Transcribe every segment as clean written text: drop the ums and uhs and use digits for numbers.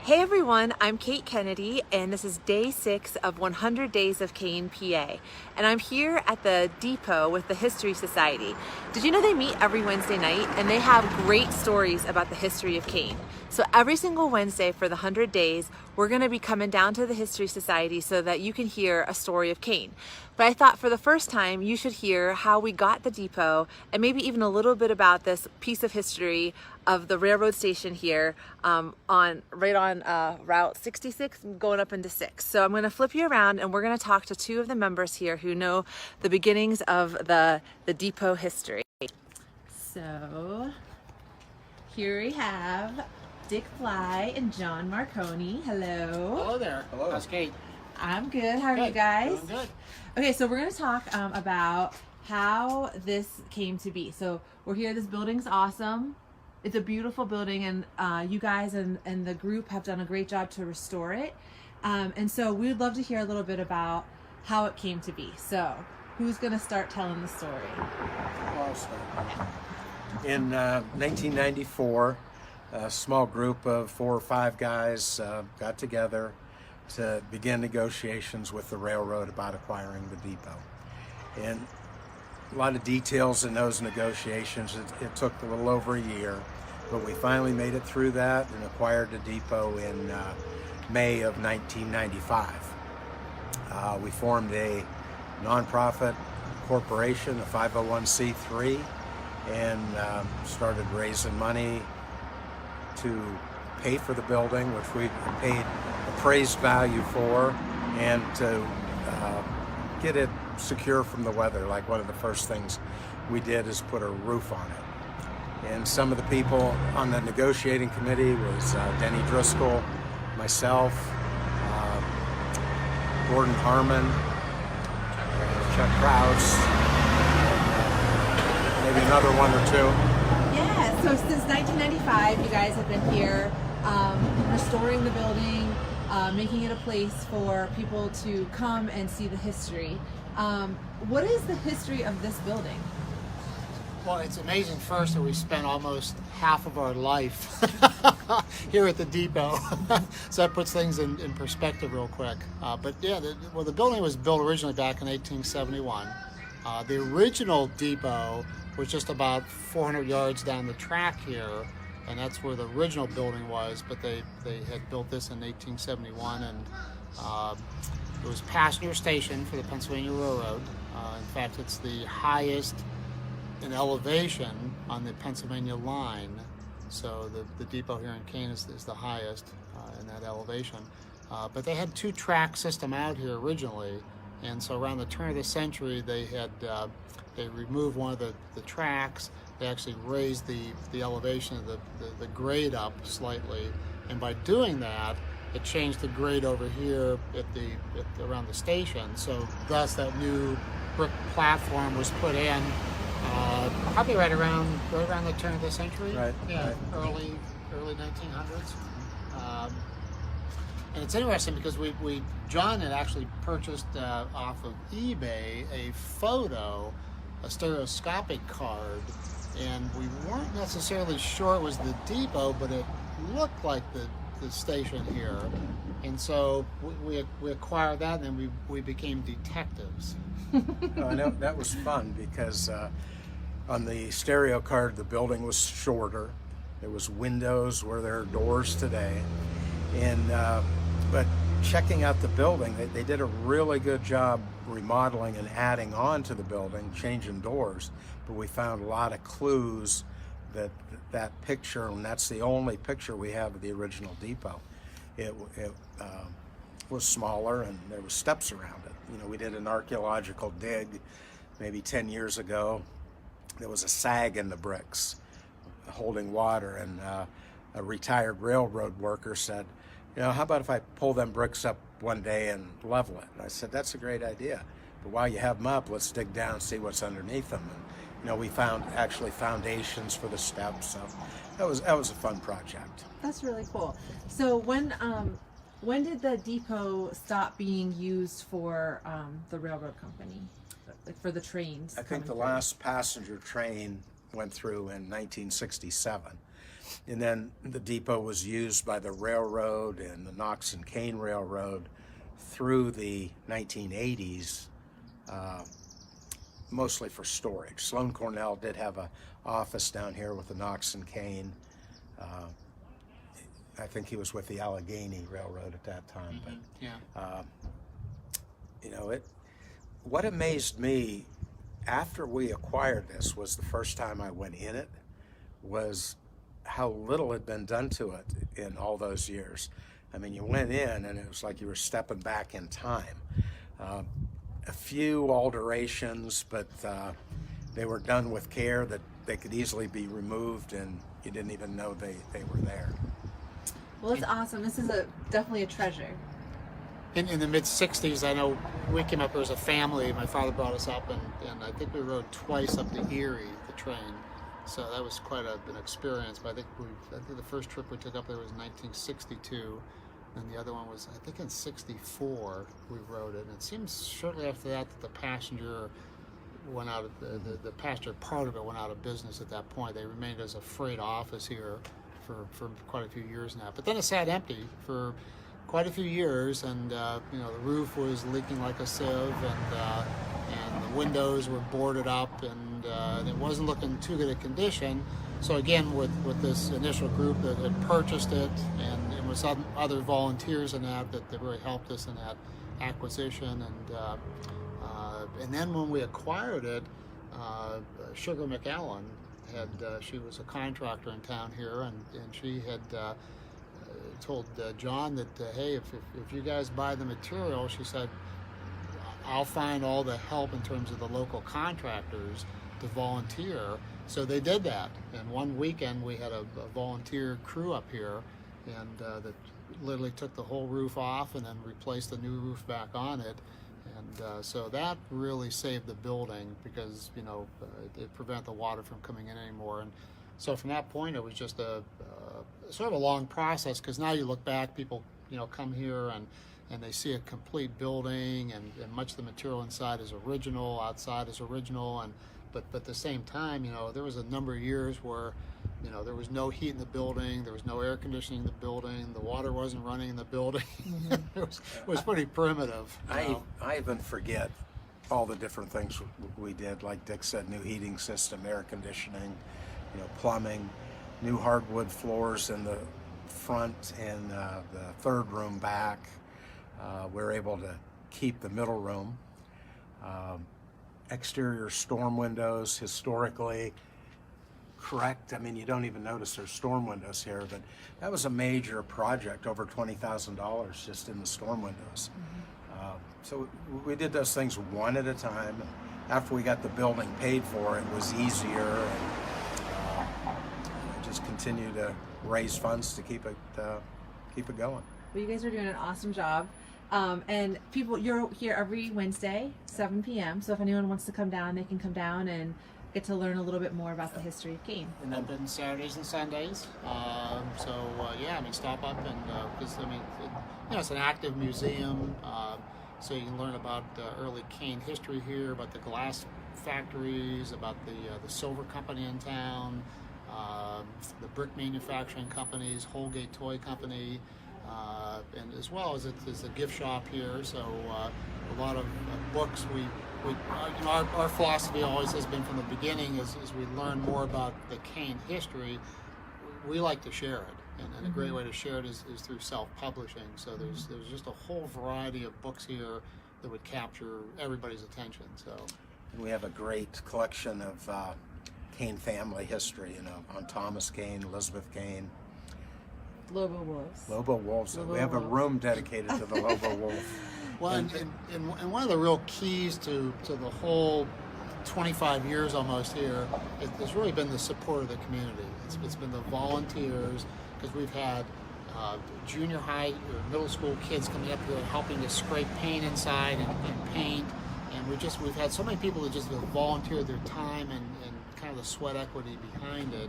Hey everyone, I'm Kate Kennedy, and this is day 6 of 100 Days of Kane, PA. And I'm here at the depot with the History Society. Did you know they meet every Wednesday night and they have great stories about the history of Kane? So every single Wednesday for the 100 days, we're going to be coming down to the History Society so that you can hear a story of Kane. But I thought for the first time you should hear how we got the depot and maybe even a little bit about this piece of history of the railroad station here right on Route 66 going up into 6. So I'm going to flip you around and we're going to talk to two of the members here who know the beginnings of the depot history. So here we have Dick Fly and John Marconi. Hello. Hello there. Hello. How's Kate? I'm good. How are you Good. guys? Doing good. Okay, so we're going to talk about how this came to be. So we're here. This building's awesome. It's a beautiful building, and you guys and the group have done a great job to restore it. And so we would love to hear a little bit about how it came to be. So who's going to start telling the story? I'll start. In 1994, a small group of 4 or 5 guys got together to begin negotiations with the railroad about acquiring the depot. And a lot of details in those negotiations. It took a little over a year, but we finally made it through that and acquired the depot in May of 1995. We formed a nonprofit corporation, a 501c3, and started raising money to pay for the building, which we paid appraised value for, and to get it secure from the weather. Like, one of the first things we did is put a roof on it. And some of the people on the negotiating committee was Denny Driscoll, myself, Gordon Harmon, Chuck Krause, maybe another one or two. Yeah, so since 1995, you guys have been here restoring the building, making it a place for people to come and see the history. What is the history of this building? Well, it's amazing first that we spent almost half of our life here at the depot. So that puts things in perspective real quick. But yeah, the building was built originally back in 1871. The original depot was just about 400 yards down the track here, and that's where the original building was, but they had built this in 1871, and it was passenger station for the Pennsylvania Railroad. In fact, it's the highest in elevation on the Pennsylvania line, so the depot here in Kane is the highest in that elevation. But they had 2-track system out here originally, and so around the turn of the century they removed one of the tracks. They actually raised the elevation of the grade up slightly, and by doing that, it changed the grade over here around the station. So thus that new brick platform was put in probably right around the turn of the century. Right. Yeah, right. early 1900s. And it's interesting because John had actually purchased off of eBay a stereoscopic card, and we weren't necessarily sure it was the depot, but it looked like the station here, and so we acquired that, and then we became detectives. Oh, and that was fun because on the stereo card the building was shorter. There was windows where there are doors today, and but checking out the building, they did a really good job remodeling and adding on to the building, changing doors, but we found a lot of clues that picture, and that's the only picture we have of the original depot. It was smaller, and there was steps around it. You know, we did an archaeological dig maybe 10 years ago. There was a sag in the bricks holding water, and a retired railroad worker said, you know, how about if I pull them bricks up one day and level it? And I said, that's a great idea, but while you have them up, let's dig down and see what's underneath them. And, you know, we found actually foundations for the steps, so that was a fun project. That's really cool. So when did the depot stop being used for the railroad company, like for the trains? I think the last passenger train went through in 1967. And then the depot was used by the railroad and the Knox and Kane Railroad through the 1980s, mostly for storage. Sloan Cornell did have an office down here with the Knox and Kane. I think he was with the Allegheny Railroad at that time. But Yeah. you know, what amazed me after we acquired this was the first time I went in it was how little had been done to it in all those years. I mean, you went in and it was like you were stepping back in time. A few alterations, but they were done with care that they could easily be removed and you didn't even know they were there. Well, it's awesome. This is definitely a treasure. In the mid-'60s, I know we came up here as a family. My father brought us up, and I think we rode twice up to Erie, the train. So that was quite an experience. But I think the first trip we took up there was 1962, and the other one was, I think, in '64 we rode it. And it seems shortly after that the passenger went out. The passenger part of it went out of business at that point. They remained as a freight office here for quite a few years now. But then it sat empty for quite a few years, and you know, the roof was leaking like a sieve, and the windows were boarded up, and it wasn't looking too good a condition. So again, with this initial group that had purchased it, and with some other volunteers in that really helped us in that acquisition, and then when we acquired it, Sugar McAllen she was a contractor in town here, and she had told John that, hey, if you guys buy the material, she said, I'll find all the help in terms of the local contractors to volunteer. So they did that. And one weekend we had a volunteer crew up here, and that literally took the whole roof off and then replaced the new roof back on it. And so that really saved the building because, you know, it prevented the water from coming in anymore. And so from that point, it was just a sort of a long process, because now you look back, people, you know, come here and they see a complete building, and much of the material inside is original, outside is original, but at the same time, you know, there was a number of years where, you know, there was no heat in the building, there was no air conditioning in the building, the water wasn't running in the building. Mm-hmm. it was pretty primitive. I even forget all the different things we did. Like Dick said, new heating system, air conditioning, you know, plumbing, new hardwood floors in the front and the third room back. We're able to keep the middle room. Exterior storm windows, historically correct. I mean, you don't even notice there's storm windows here, but that was a major project, over $20,000 just in the storm windows. Mm-hmm. So we did those things one at a time. After we got the building paid for, it was easier, and just continue to raise funds to keep it going. Well, you guys are doing an awesome job. And people, you're here every Wednesday, 7 p.m. So if anyone wants to come down, they can come down and get to learn a little bit more about the history of Kane. And open Saturdays and Sundays. Yeah, I mean, stop up and because I mean, you know, it's an active museum, so you can learn about early Kane history here, about the glass factories, about the silver company in town, the brick manufacturing companies, Holgate Toy Company. And as well as it's a gift shop here, so a lot of books. You know, our philosophy always has been from the beginning as we learn more about the Kane history, we like to share it, and a great way to share it is through self-publishing. So there's just a whole variety of books here that would capture everybody's attention. So, and we have a great collection of Kane family history, you know, on Thomas Kane, Elizabeth Kane. Lobo wolves. Lobo wolves. We have a room dedicated to the Lobo wolf. Well, and one of the real keys to the whole 25 years almost here has really been the support of the community. It's been the volunteers, because we've had junior high or middle school kids coming up here helping to scrape paint inside and paint, and we've had so many people that just volunteer their time and kind of the sweat equity behind it.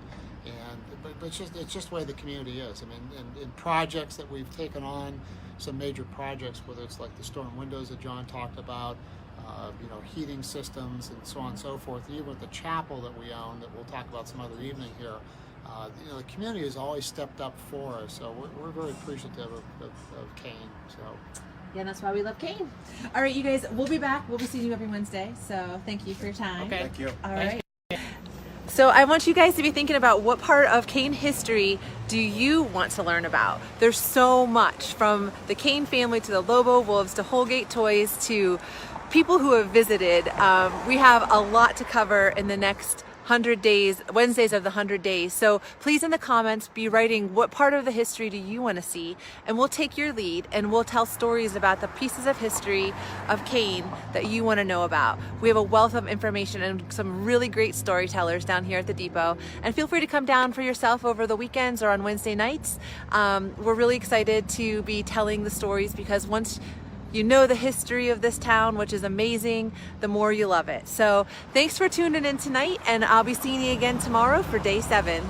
But it's just the way the community is. I mean, in projects that we've taken on, some major projects, whether it's like the storm windows that John talked about, you know, heating systems and so on and so forth, even with the chapel that we own that we'll talk about some other evening here, you know, the community has always stepped up for us, so we're very appreciative of Kane. So. Yeah, that's why we love Kane. All right, you guys, we'll be back. We'll be seeing you every Wednesday. So thank you for your time. Okay. Thank you. All right. So I want you guys to be thinking about what part of Kane history do you want to learn about? There's so much, from the Kane family to the Lobo Wolves to Holgate Toys to people who have visited. We have a lot to cover in the next 100 days, Wednesdays of the 100 days. So please in the comments be writing what part of the history do you want to see, and we'll take your lead and we'll tell stories about the pieces of history of Kane that you want to know about. We have a wealth of information and some really great storytellers down here at the depot, and feel free to come down for yourself over the weekends or on Wednesday nights. We're really excited to be telling the stories, because once you know the history of this town, which is amazing, the more you love it. So thanks for tuning in tonight, and I'll be seeing you again tomorrow for day 7.